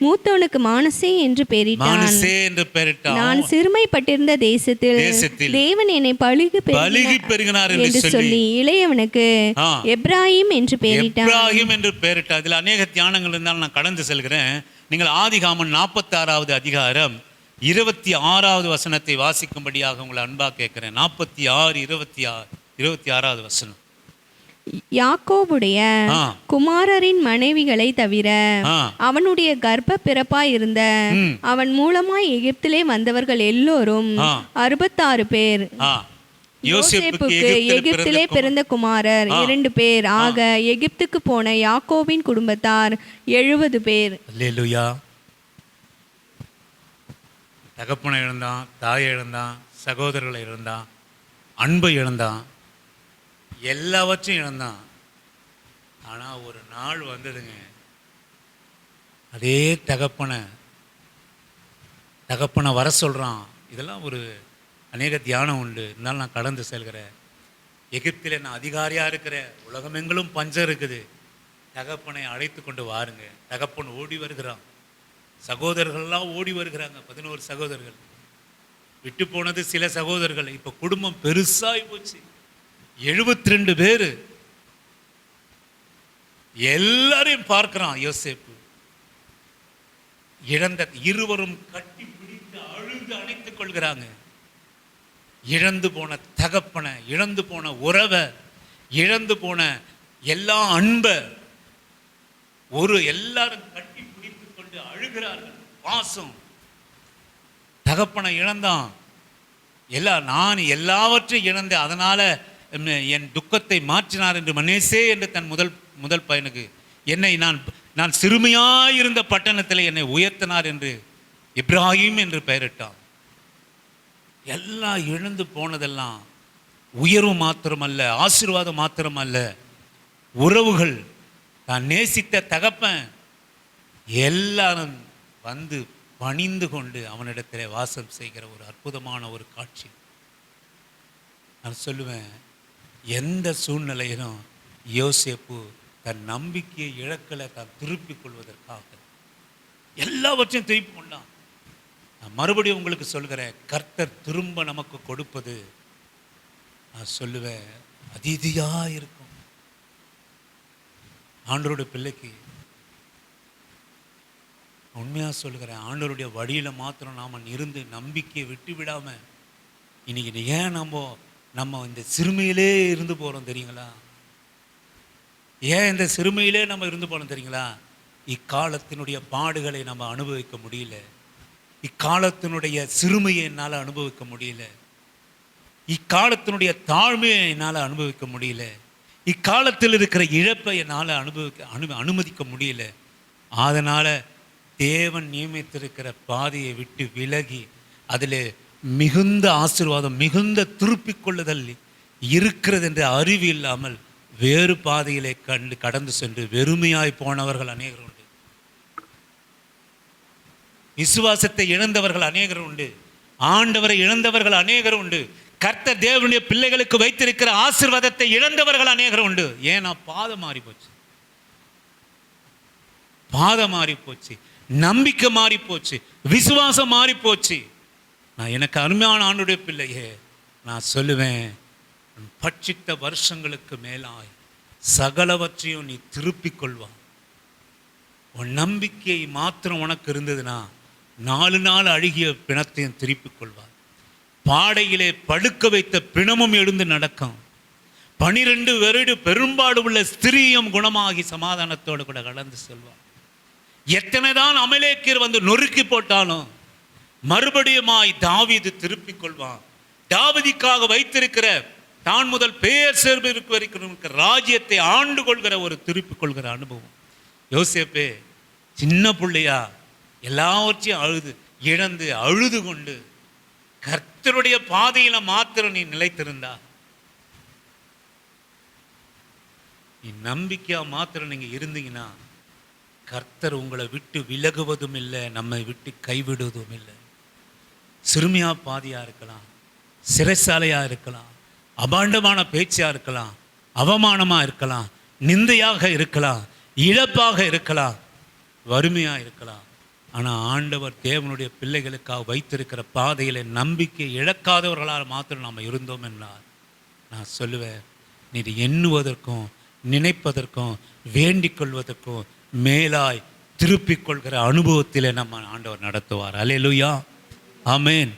மூத்தவனுக்கு மானசே என்று பெயரிட்டான். நான் சிறுமைப்பட்டிருந்த தேசத்தில் தேவன் என்னை பழுகி பெருகினார் என்று சொல்லி இளையவனுக்கு எப்ராஹிம் என்று பெயரிட்டார். அதில் அநேக தியானங்கள் இருந்தாலும் நான் கடந்து செல்கிறேன். நீங்கள் ஆதிகாமம் 46வது அதிகாரம் 26வது வசனத்தை வாசிக்கும்படியாக உங்களை அன்பா கேட்கிறேன். 46, 26வது வசனம். யாக்கோபுடைய குமாரரின் மனைவிகளை தவிர அவனுடைய கர்ப்ப பிறப்பாய் இருந்த அவன் மூலமாய் எகிப்திலே வந்தவர்கள் எல்லோரும் 66 பேர். யோசேப்புக்கு எகிப்திலே பிறந்த குமாரர் 2 பேர். ஆக எகிப்துக்கு போன யாக்கோபின் குடும்பத்தார் 70 பேர். அல்லேலூயா. தகப்பனை இழந்தான், தாயை இழந்தான், சகோதரர்களை இழந்தான், அன்பை இழந்தான், எல்லாவற்றையும் இழந்தான். ஆனால் ஒரு நாள் வந்ததுங்க, அதே தகப்பனை வர சொல்கிறான். இதெல்லாம் ஒரு அநேக தியானம் உண்டு, இருந்தாலும் நான் கடந்து செல்கிறேன். எகிப்தில் நான் அதிகாரியாக இருக்கிறேன், உலகமெங்கிலும் பஞ்சம் இருக்குது, தகப்பனை அழைத்து கொண்டு வாருங்க. தகப்பன் ஓடி வருகிறான், சகோதரர்கள்லாம் ஓடி வருகிறாங்க. 11 சகோதரர்கள், விட்டு போனது சில சகோதரர்கள். இப்போ குடும்பம் பெருசாகி போச்சு, 72 பேர். எல்லாரையும் பார்க்கிறான் யோசேப்பு. இழந்த இருவரும் கட்டி பிடித்து அழுது அணைத்துக் கொள்கிறாங்க. இழந்து போன தகப்பனை, இழந்து போன உறவை, இழந்து போன எல்லா அன்பை எல்லாரும் கட்டி பிடித்துக் கொண்டு அழுகிறார்கள். பாசம். தகப்பனை இழந்தான். நான் எல்லாவற்றையும் இழந்தேன், அதனால என் துக்கத்தை மாற்றினார் என்று மனேசே என்று தன் முதல் பையனுக்கு என்னை நான் சிறுமியாயிருந்த பட்டணத்தில் என்னை உயர்த்தினார் என்று இப்ராஹிம் என்று பெயரிட்டான். எல்லாம் இழந்து போனதெல்லாம் உயர்வு மாத்திரமல்ல, ஆசீர்வாதம் மாத்திரமல்ல, உறவுகள், தான் நேசித்த தகப்பன் எல்லாரும் வந்து பணிந்து கொண்டு அவனிடத்தில் வாசம் செய்கிற ஒரு அற்புதமான ஒரு காட்சி. நான் சொல்லுவேன், எந்த சூழ்நிலையிலும் யோசேப்பு தன் நம்பிக்கையை இழக்கலை, தான் திருப்பிக் கொள்வதற்காக எல்லாவற்றையும் திருப்பி கொண்டான். நான் மறுபடியும் உங்களுக்கு சொல்கிறேன், கர்த்தர் திரும்ப நமக்கு கொடுப்பது நான் சொல்லுவேன் அதிதியாக இருக்கும். ஆண்டவருடைய பிள்ளைக்கு உண்மையாக சொல்கிறேன், ஆண்டவருடைய வழியில் மாத்திரம் நாம் இருந்து நம்பிக்கையை விட்டு விடாமல் இன்னைக்கு ஏன் நம்ம இந்த சிறுமையிலே இருந்து போகிறோம் தெரியுங்களா? ஏன் இந்த சிறுமையிலே நம்ம இருந்து போகிறோம் தெரியுங்களா? இக்காலத்தினுடைய பாடுகளை நம்ம அனுபவிக்க முடியல, இக்காலத்தினுடைய சிறுமையை என்னால் அனுபவிக்க முடியல, இக்காலத்தினுடைய தாழ்மையை என்னால் அனுபவிக்க முடியல, இக்காலத்தில் இருக்கிற இழப்பை என்னால் அனுமதிக்க முடியல. அதனால் தேவன் நியமித்திருக்கிற பாதையை விட்டு விலகி அதில் மிகுந்த ஆசீர்வாதம், மிகுந்த திருப்பிக் கொள்ளுதல் இருக்கிறது என்ற அறிவு இல்லாமல் வேறு பாதையிலே கடந்து சென்று வெறுமையாய் போனவர்கள் அநேகர் உண்டு. விசுவாசத்தை இழந்தவர்கள் அநேகர் உண்டு. ஆண்டவரை இழந்தவர்கள் அநேகர் உண்டு. கர்த்தர் தேவனுடைய பிள்ளைகளுக்கு வைத்திருக்கிற ஆசீர்வாதத்தை இழந்தவர்கள் அநேகர் உண்டு. ஏன்னா பாதை மாறி போச்சு, பாதை மாறி போச்சு, நம்பிக்கை மாறி போச்சு, விசுவாசம் மாறி போச்சு. நான் எனக்கு அருமையான ஆண்டுடைய பிள்ளையே நான் சொல்லுவேன், பட்சித்த வருஷங்களுக்கு மேலாய் சகலவற்றையும் நீ திருப்பிக் கொள்வான். உன் நம்பிக்கை மாத்திரம் உனக்கு இருந்ததுன்னா 4 நாள் அழுகிய பிணத்தையும் திருப்பிக் கொள்வார். பாடையிலே படுக்க வைத்த பிணமும் எழுந்து நடக்கும். 12 வருட பெரும்பாடு உள்ள ஸ்திரீயும் குணமாகி சமாதானத்தோடு கூட கடந்து செல்வார். எத்தனைதான் அமலேக்கியர் வந்து நொறுக்கி போட்டாலும் மறுபடியுமாய் தாவீது திருப்பிக் கொள்வான். தாவீதுக்காக வைத்திருக்கிற தான் முதல் பெயர் சேர்வு இருக்கிற ராஜ்யத்தை ஆண்டு கொள்கிற ஒரு திருப்பிக் கொள்கிற அனுபவம். யோசேப்பே சின்ன பிள்ளையா எல்லாவற்றையும் இழந்து அழுது கொண்டு கர்த்தருடைய பாதையில மாத்திரம் நீ நிலைத்திருந்தா, நீ நம்பிக்கையா மாத்திரம் நீங்க இருந்தீங்கன்னா கர்த்தர் உங்களை விட்டு விலகுவதும் இல்லை, நம்மை விட்டு கைவிடுவதும் இல்லை. சிறுமியா பாதியா இருக்கலாம், சிறைச்சாலையா இருக்கலாம், அபாண்டமான பேச்சா இருக்கலாம், அவமானமா இருக்கலாம், நிந்தையாக இருக்கலாம், இழப்பாக இருக்கலாம், வறுமையா இருக்கலாம். ஆனால் ஆண்டவர் தேவனுடைய பிள்ளைகளுக்காக வைத்திருக்கிற பாதையில நம்பிக்கை இழக்காதவர்களால் மாத்திரம் நாம் இருந்தோம் என்றால் நான் சொல்லுவேன், நீ எண்ணுவதற்கும் நினைப்பதற்கும் வேண்டிக் கொள்வதற்கும் மேலாய் திருப்பிக் கொள்கிற அனுபவத்திலே நம்ம ஆண்டவர் நடத்துவார். அல்லேலூயா, ஆமேன்,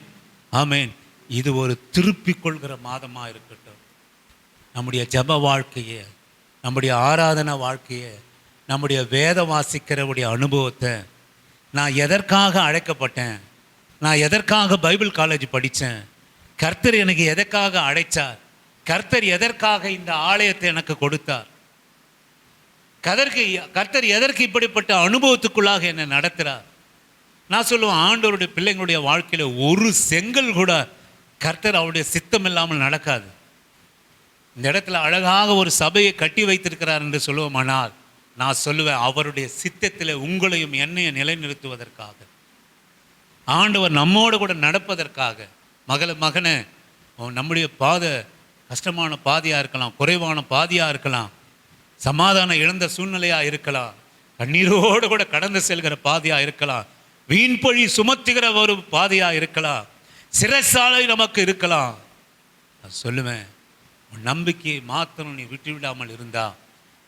ஆமேன். இது ஒரு திருப்பிக் கொள்கிற மாதமாக இருக்கட்டும். நம்முடைய ஜப வாழ்க்கையை, நம்முடைய ஆராதனை வாழ்க்கையை, நம்முடைய வேத வாசிக்கிறவுடைய அனுபவத்தை, நான் எதற்காக அழைக்கப்பட்டேன், நான் எதற்காக பைபிள் காலேஜ் படித்தேன், கர்த்தர் எனக்கு எதற்காக அழைச்சார், கர்த்தர் எதற்காக இந்த ஆலயத்தை எனக்கு கொடுத்தார், கர்த்தர் எதற்கு இப்படிப்பட்ட அனுபவத்துக்குள்ளாக என்னை நடத்துகிறார். நான் சொல்லுவேன், ஆண்டவருடைய பிள்ளைங்களுடைய வாழ்க்கையில் ஒரு செங்கல் கூட கர்த்தர் அவருடைய சித்தம் இல்லாமல் நடக்காது. இந்த இடத்துல அழகாக ஒரு சபையை கட்டி வைத்திருக்கிறார் என்று சொல்லுவோமானால் நான் சொல்லுவேன், அவருடைய சித்தத்தில் உங்களையும் என்னையும் நிலைநிறுத்துவதற்காக, ஆண்டவர் நம்மோடு கூட நடப்பதற்காக. மகனே, நம்முடைய பாதை கஷ்டமான பாதையாக இருக்கலாம், குறைவான பாதையாக இருக்கலாம், சமாதானம் இழந்த சூழ்நிலையாக இருக்கலாம், கண்ணீரோடு கூட கடந்து செல்கிற பாதையாக இருக்கலாம், வீண்பழி சுமத்துகிற ஒரு பாதையாக இருக்கலாம், சிறைச்சாலை நமக்கு இருக்கலாம். நான் சொல்லுவேன், நம்பிக்கையை மாத்திரம் நீ விட்டுவிடாமல் இருந்தா,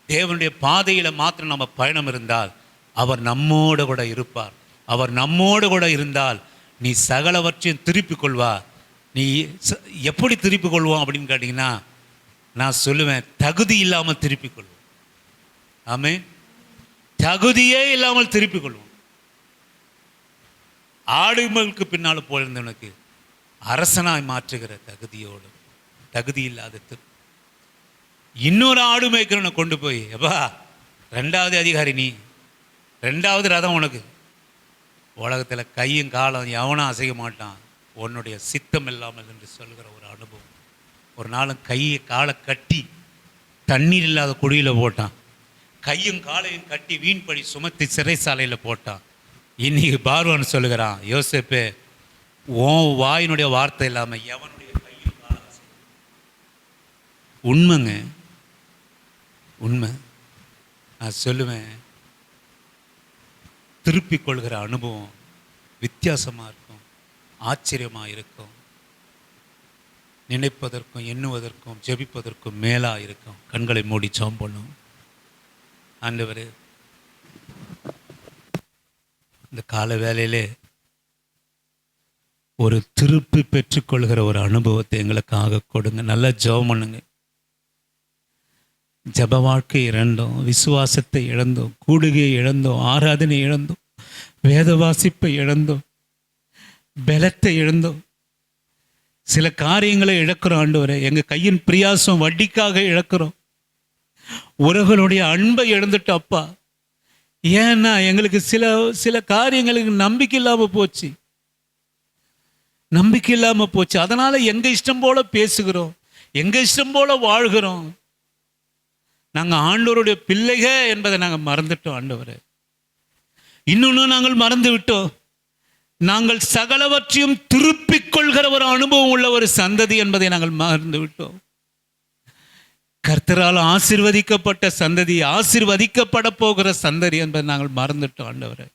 தேவனுடைய பாதையில் மாத்திரம் நம்ம பயணம் இருந்தால் அவர் நம்மோடு கூட இருப்பார். அவர் நம்மோடு கூட இருந்தால் நீ சகலவற்றையும் திருப்பிக் கொள்வார். நீ எப்படி திருப்பிக் கொள்வோம் அப்படின்னு கேட்டிங்கன்னா நான் சொல்லுவேன், தகுதி இல்லாமல் திருப்பிக் கொள்வோம். ஆமே, தகுதியே இல்லாமல் திருப்பிக் கொள்வோம். ஆடுகளுக்கு பின்னால் போயிருந்தவனுக்கு அரசனாய் மாற்றுகிற தகுதியோடு, தகுதி இல்லாத இன்னொரு ஆடு மேய்க்கிறவனை கொண்டு போய், எப்பா 2வது அதிகாரி நீ, 2வது ரதம் உனக்கு, உலகத்தில் கையும் காலம் எவனும் அசைக்க மாட்டான் உன்னுடைய சித்தம் இல்லாமல் என்று சொல்கிற ஒரு அனுபவம். ஒரு நாளும் கையை காலை கட்டி தண்ணீர் இல்லாத குழியில் போட்டான், கையும் காலையும் கட்டி வீண்படி சுமத்தி சிறைச்சாலையில் போட்டான். இன்னைக்கு பார்வான்னு சொல்லுகிறான், யோசேப்பே உன் வாயினுடைய வார்த்தை இல்லாமல் எவனுடைய கையும் காலம். உண்மைங்க, உண்மை. நான் சொல்லுவேன், திருப்பிக் கொள்கிற அனுபவம் வித்தியாசமாக இருக்கும், ஆச்சரியமாக இருக்கும், நினைப்பதற்கும் எண்ணுவதற்கும் ஜெபிப்பதற்கும் மேலாக இருக்கும். கண்களை மூடி ஜெபம் பண்ணும். ஆண்டவரே, இந்த கால வேளையிலே ஒரு திருப்பி பெற்றுக்கொள்கிற ஒரு அனுபவத்தை எங்களுக்காக கொடுங்க. நல்லா ஜெபம் பண்ணுங்க. ஜப வாழ்க்கை இழந்தோம், விசுவாசத்தை இழந்தோம், கூடுகையை இழந்தோம், ஆராதனை இழந்தோம், வேத வாசிப்பை இழந்தோம், பலத்தை இழந்தோம். சில காரியங்களை இழக்கிறோம் ஆண்டவரே. எங்கள் கையின் பிரியாசம் வட்டிக்காக இழக்கிறோம். உறவுகளுடைய அன்பை இழந்துட்டோம் அப்பா. ஏன்னா எங்களுக்கு சில காரியங்களுக்கு நம்பிக்கை இல்லாமல் போச்சு, நம்பிக்கை இல்லாமல் போச்சு. அதனால எங்கள் இஷ்டம் போல பேசுகிறோம், எங்கள் இஷ்டம் போல வாழ்கிறோம். நாங்கள் ஆண்டவருடைய பிள்ளைக என்பதை நாங்கள் மறந்துட்டோம் ஆண்டவரே. இன்னொன்று நாங்கள் மறந்து விட்டோம், நாங்கள் சகலவற்றையும் திருப்பிக் கொள்கிற ஒரு அனுபவம் உள்ள ஒரு சந்ததி என்பதை நாங்கள் மறந்து விட்டோம். கர்த்தரால் ஆசீர்வதிக்கப்பட்ட சந்ததி, ஆசீர்வதிக்கப்பட போகிற சந்ததி என்பதை நாங்கள் மறந்துட்டோம் ஆண்டவரே.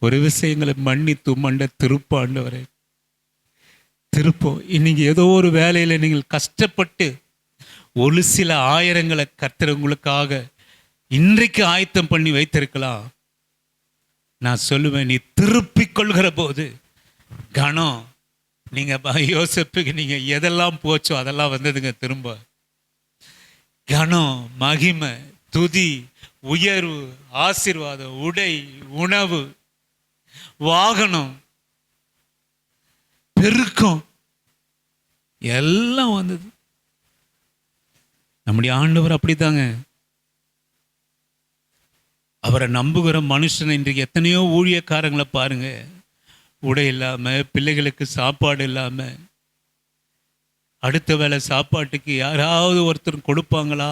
ஒரு விஷயங்களை மன்னித்து மண்ட திருப்ப ஆண்டவரே, திருப்போம். இன்னைக்கு ஏதோ ஒரு வேலையில் நீங்கள் கஷ்டப்பட்டு ஒரு சில ஆயிரங்களை கர்த்தர் உங்களுக்காக இன்றைக்கு ஆயத்தம் பண்ணி வைத்திருக்கலாம். நான் சொல்லுவேன், நீ திருப்பிக் கொள்கிற போது கணம், நீங்கள் யோசிப்புக்கு நீங்கள் எதெல்லாம் போச்சோ அதெல்லாம் வந்ததுங்க திரும்ப. கணம், மகிமை, துதி, உயர்வு, ஆசீர்வாதம், உடை, உணவு, வாகனம், பெருக்கம் எல்லாம் வந்தது. நம்முடைய ஆண்டவர் அப்படித்தாங்க. அவரை நம்புகிற மனுஷன் இன்றைக்கு எத்தனையோ ஊழியக்காரங்களை பாருங்க, உடை இல்லாமல், பிள்ளைகளுக்கு சாப்பாடு இல்லாமல், அடுத்த வேளை சாப்பாட்டுக்கு யாராவது ஒருத்தர் கொடுப்பாங்களா,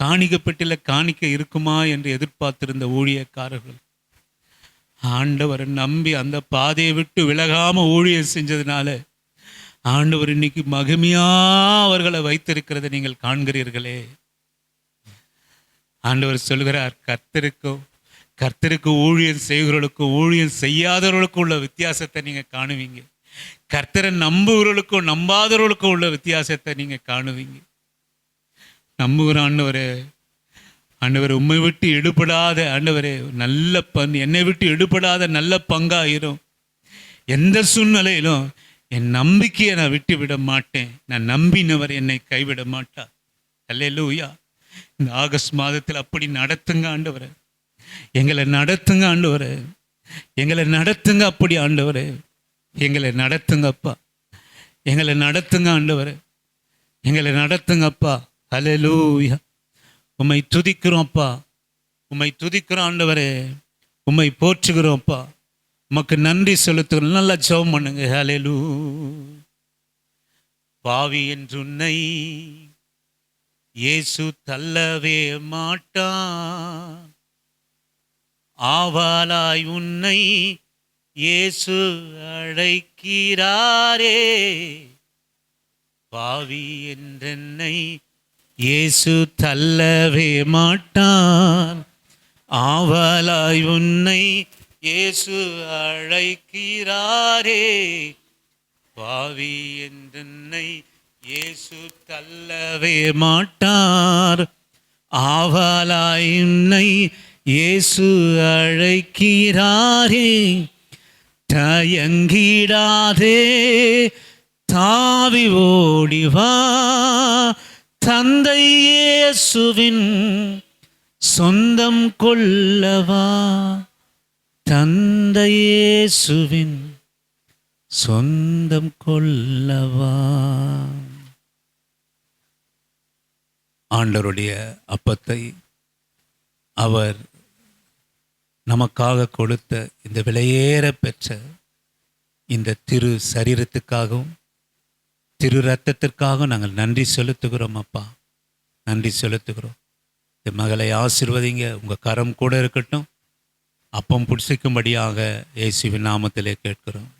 காணிக்கப்பட்டில காணிக்க இருக்குமா என்று எதிர்பார்த்திருந்த ஊழியக்காரர்கள் ஆண்டவரை நம்பி அந்த பாதையை விட்டு விலகாம ஊழியம் செஞ்சதுனால ஆண்டவர் இன்னைக்கு மகிமையா அவர்களை வைத்திருக்கிறதை நீங்கள் காண்கிறீர்களே. ஆண்டவர் சொல்கிறார், கர்த்தருக்கு ஊழியம் செய்கிறவர்களுக்கும் ஊழியம் செய்யாதவர்களுக்கும் உள்ள வித்தியாசத்தை நீங்க காணுவீங்க. கர்த்தரை நம்புகிறவர்களுக்கும் நம்பாதவர்களுக்கும் உள்ள வித்தியாசத்தை நீங்க காணுவீங்க. நம்புகிற ஆண்டவரே உம்மை விட்டு எடுபடாத ஆண்டவரே நல்ல என்னை விட்டு எடுபடாத நல்ல பங்காயிரும். எந்த சூழ்நிலையிலும் என் நம்பிக்கையை நான் விட்டு விட மாட்டேன். நான் நம்பினவர் என்னை கைவிட மாட்டார். அல்லேலூயா. இந்த ஆகஸ்ட் மாதத்தில் அப்படி நடத்துங்க ஆண்டவரே, எங்களை நடத்துங்க ஆண்டவரே, எங்களை நடத்துங்க. அப்படி ஆண்டவரே எங்களை நடத்துங்கப்பா, எங்களை நடத்துங்க ஆண்டவரே, எங்களை நடத்துங்கப்பா. அல்லேலூயா. உம்மை துதிக்கிறோம்ப்பா, உம்மை துதிக்கிறோம் ஆண்டவரே, உம்மை போற்றுகிறோம்ப்பா, உமக்கு நன்றி செலுத்துகிறோம். நல்லா ஜெபம் பண்ணுங்க. அல்லேலூயா. பாவி என்று உன்னை இயேசு தள்ளவே மாட்டான், ஆவாலாய் உன்னை இயேசு அழைக்கிறாரே. பாவி என்றென்னை இயேசு தள்ளவே மாட்டான், ஆவாலாய் உன்னை இயேசு அழைக்கிறாரே. பாவி என்றென்னை இயேசு தள்ளவே மாட்டார், ஆவாலாய் உன்னை இயேசு அழைக்கிறாரே. தயங்கிடாதே, தாவி ஓடிவா, தந்தை இயேசுவின் சொந்தம் கொள்ளவா, தந்தை இயேசுவின் சொந்தம் கொள்ளவா. ஆண்டவருடைய அப்பத்தை அவர் நமக்காக கொடுத்த இந்த விலையேற பெற்ற இந்த திரு சரீரத்துக்காகவும் திரு ரத்தத்திற்காகவும் நாங்கள் நன்றி செலுத்துகிறோம் அப்பா, நன்றி செலுத்துகிறோம். இந்த மகளை ஆசீர்வதிங்க, உங்கள் கரம் கூட இருக்கட்டும். அப்பம் புடிசிக்கும்படியாக இயேசுவின் நாமத்திலே கேட்கிறோம்.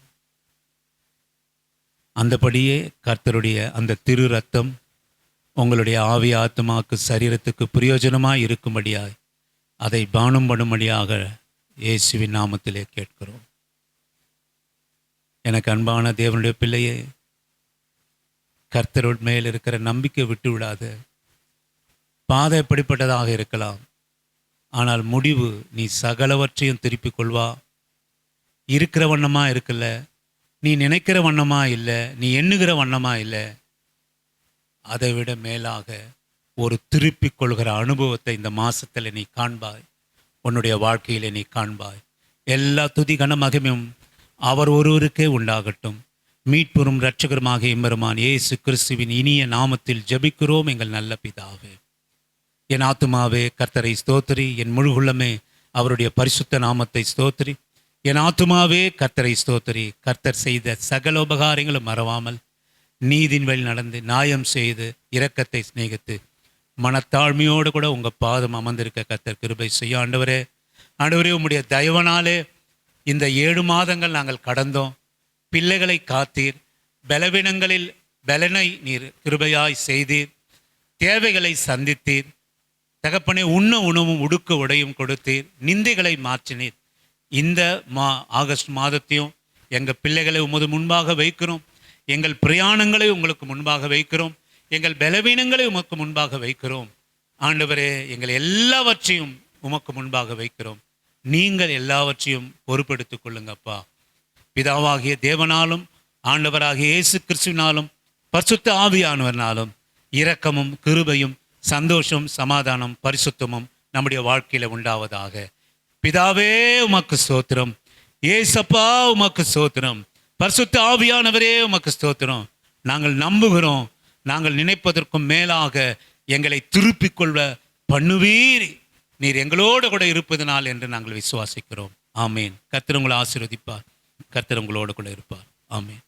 அந்தபடியே கர்த்தருடைய அந்த திரு ரத்தம் உங்களுடைய ஆவி ஆத்மாக்கு சரீரத்துக்கு பிரயோஜனமாய் இருக்கும்படியாய் அதை பானம் பண்ணும்படியாக இயேசுவின் நாமத்திலே கேட்கிறோம். எனக்கு அன்பான தேவனுடைய பிள்ளையே, கர்த்தரோடு மேல் இருக்கிற நம்பிக்கை விட்டு விடாத. பாதை எப்படிப்பட்டதாக இருக்கலாம், ஆனால் முடிவு நீ சகலவற்றையும் திருப்பிக் கொள்வா. இருக்கிற வண்ணமா இருக்குல்ல, நீ நினைக்கிற வண்ணமா இல்லை, நீ எண்ணுகிற வண்ணமா இல்லை, அதை விட மேலாக ஒரு திருப்பிக் கொள்கிற அனுபவத்தை இந்த மாசத்துல நீ காண்பாய். உன்னுடைய வாழ்க்கையிலே நீ காண்பாய். எல்லா துதி கன மகிமையும் அவர் ஒருவருக்கே உண்டாகட்டும். மீட்பெரும் இரட்சகருமாக எம்பெருமான் இயேசு கிறிஸ்துவின் இனிய நாமத்தில் ஜெபிக்கிறோம் எங்கள் நல்ல பிதாவே. என் ஆத்துமாவே கர்த்தரை ஸ்தோத்திரி, என் முழுகுள்ளமே அவருடைய பரிசுத்த நாமத்தை ஸ்தோத்திரி. என் ஆத்துமாவே கர்த்தரை ஸ்தோத்திரி. கர்த்தர் செய்த சகல உபகாரங்களும் மறவாமல் நீதின் வழி நடந்து நியாயம் செய்து இரக்கத்தை சிநேகித்து மனத்தாழ்மையோடு கூட உங்கள் பாதம் அமர்ந்திருக்க கர்த்தர் கிருபை செய்ய. ஆண்டவரே, ஆண்டவரே, உம்முடைய தயவனாலே இந்த 7 மாதங்கள் நாங்கள் கடந்தோம். பிள்ளைகளை காத்தீர், பலவீனங்களில் பலனை நீர் கிருபையாய் செய்தீர், தேவைகளை சந்தித்தீர். தகப்பனே, உண்ண உணவும் உடுக்க உடையும் கொடுத்தீர், நிந்தைகளை மாற்றினீர். இந்த ஆகஸ்ட் மாதத்தையும் எங்கள் பிள்ளைகளை உமது முன்பாக வைக்கிறோம். எங்கள் பிரயாணங்களை உங்களுக்கு முன்பாக வைக்கிறோம். எங்கள் பலவீனங்களை உமக்கு முன்பாக வைக்கிறோம். ஆண்டவரே, எங்கள் எல்லாவற்றையும் உமக்கு முன்பாக வைக்கிறோம். நீங்கள் எல்லாவற்றையும் பொறுப்பெடுத்துக் கொள்ளுங்கப்பா. பிதாவாகிய தேவனாலும் ஆண்டவராகிய இயேசு கிறிஸ்துவினாலும் பரிசுத்த ஆவியானவர்னாலும் இரக்கமும் கிருபையும் சந்தோஷம் சமாதானம் பரிசுத்தமும் நம்முடைய வாழ்க்கையில உண்டாவதாக. பிதாவே உமக்கு ஸ்தோத்திரம், ஏசப்பா உமக்கு ஸ்தோத்திரம், பரிசுத்த ஆவியானவரே உமக்கு ஸ்தோத்திரம். நாங்கள் நம்புகிறோம், நாங்கள் நினைப்பதற்கும் மேலாக எங்களை திருப்பிக் கொள்ள பண்ணுவீர். நீர் எங்களோடு கூட இருப்பதனால் என்று நாங்கள் விசுவாசிக்கிறோம். ஆமேன். கர்த்தர் உங்களை ஆசீர்வதிப்பார். கர்த்தர் உங்களோடு கூட இருப்பார். ஆமேன்.